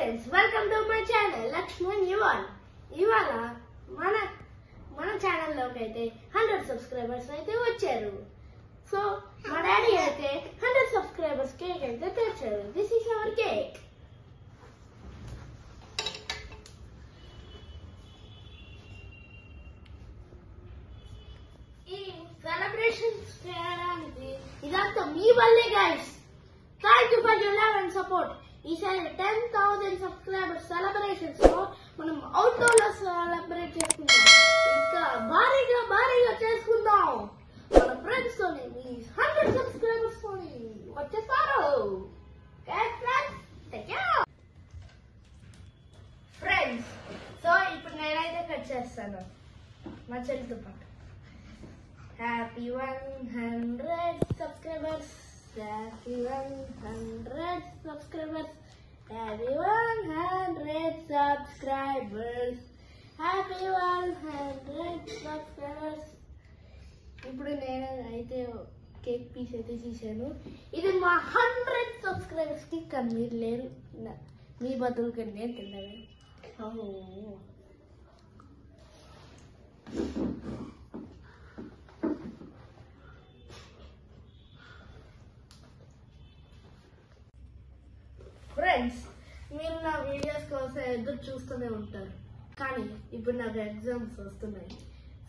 friends, welcome to my channel Lakshman Yuval. ఇవాళ మన channel లోకి అయితే 100 సబ్స్క్రైబర్స్ అయితే వచ్చారు. సో మా డాడీ అయితే 100 సబ్స్క్రైబర్స్ కేక్ అయితే తెచ్చారు. This is our cake. ఈ సెలబ్రేషన్స్ చేయడానికి ఇదంతా మీ వల్లే guys. Thank you for your love and support. ఈసారి 10,000 సబ్స్క్రైబర్స్ సెలబ్రేషన్స్ లో మనం అవుట్డోర్ లో సెలబ్రేట్ చేసుకుందాం. ఇంకా భారీగా చేసుకుందాం. మన ఫ్రెండ్స్ తోని 100 సబ్స్క్రైబర్స్ తోని వచ్చేస్తారు. ఫ్రెండ్స్, సో ఇప్పుడు నేనైతే కట్ చేస్తాను మా చెల్లితో పాటు. Happy 100 subscribers. Happy 100 subscribers. Happy 100 subscribers. Happy 100 subscribers. ఇప్పుడు నేను అయితే కేక్ పీస్ అయితే తీసాను. ఇది మా 100 సబ్స్క్రైబర్స్ కి కానీ మీరు లేరు, మీ బదులుగా నేను తిన్నాను. ఫ్రెండ్స్, మీరు నా వీడియోస్ కోసం ఎదురు చూస్తూనే ఉంటారు, కానీ ఇప్పుడు నాకు ఎగ్జామ్స్ వస్తున్నాయి.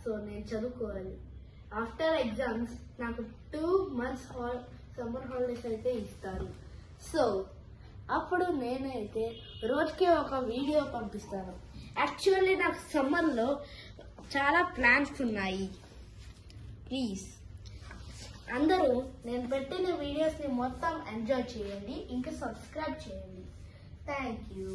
సో నేను చదువుకోవాలి. ఆఫ్టర్ ఎగ్జామ్స్ నాకు 2 months సమ్మర్ హాలిడేస్ అయితే ఇస్తారు. సో అప్పుడు నేనైతే రోజుకి ఒక వీడియో పంపిస్తాను. యాక్చువల్లీ నాకు సమ్మర్లో చాలా ప్లాన్స్ ఉన్నాయి. ప్లీజ్ అందరూ నేను పెట్టిన వీడియోస్ ని మొత్తం ఎంజాయ్ చేయండి, ఇంకా సబ్స్క్రైబ్ చేయండి. Thank you.